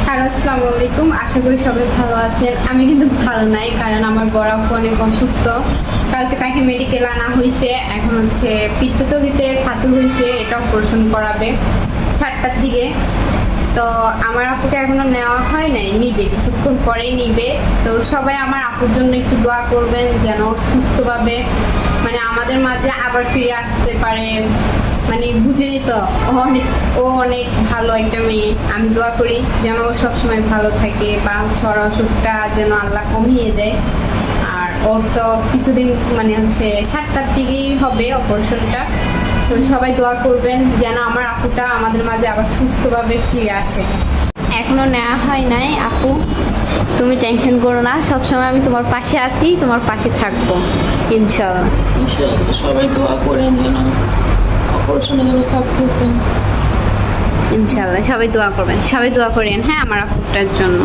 Hello, আসসালামু আলাইকুম। আশা করি সবাই ভালো আছেন। আমি কিন্তু ভালো নাই, কারণ আমার বড় আপু অনেক অসুস্থ। কালকে তাকে মেডিকেল আনা হয়েছে। এখন হচ্ছে পিত্তথলিতে ফাটল হয়েছে, এটা অপারেশন করাবে 7টার দিকে। তো আমার আপুকে এখনো নেওয়া হয় নাই, নিবে কিছুক্ষণ পরেই নিবে। তো সবাই আমার আপুর জন্য একটু দোয়া করবেন, যেন সুস্থভাবে মানে আমাদের মাঝে আবার ফিরে আসতে পারে। মানে বুঝেনি তো, ও অনেক ভালো একটা মেয়ে। আমি দোয়া করি যেন ও সবসময় ভালো থাকে, বা হচ্ছে ওর অসুখটা যেন আল্লাহ কমিয়ে দেয়। আর ওর তো কিছুদিন মানে হচ্ছে 7টার দিকেই হবে অপারেশনটা। তো সবাই দোয়া করবেন যেন আমার আপুটা আমাদের মাঝে আবার সুস্থভাবে ফিরে আসে। এখনো নেওয়া হয় নাই আপু, তুমি টেনশন করো না, সবসময় আমি তোমার পাশে আছি, তোমার পাশে থাকবো ইনশাল্লাহ। ইনশাআল্লাহ সবাই দোয়া করেন যেন অপারেশনে যেন সাকসেস হয়। ইনশাল্লাহ সবাই দোয়া করবেন, সবাই দোয়া করেন, হ্যাঁ, আমার আপুটার জন্য।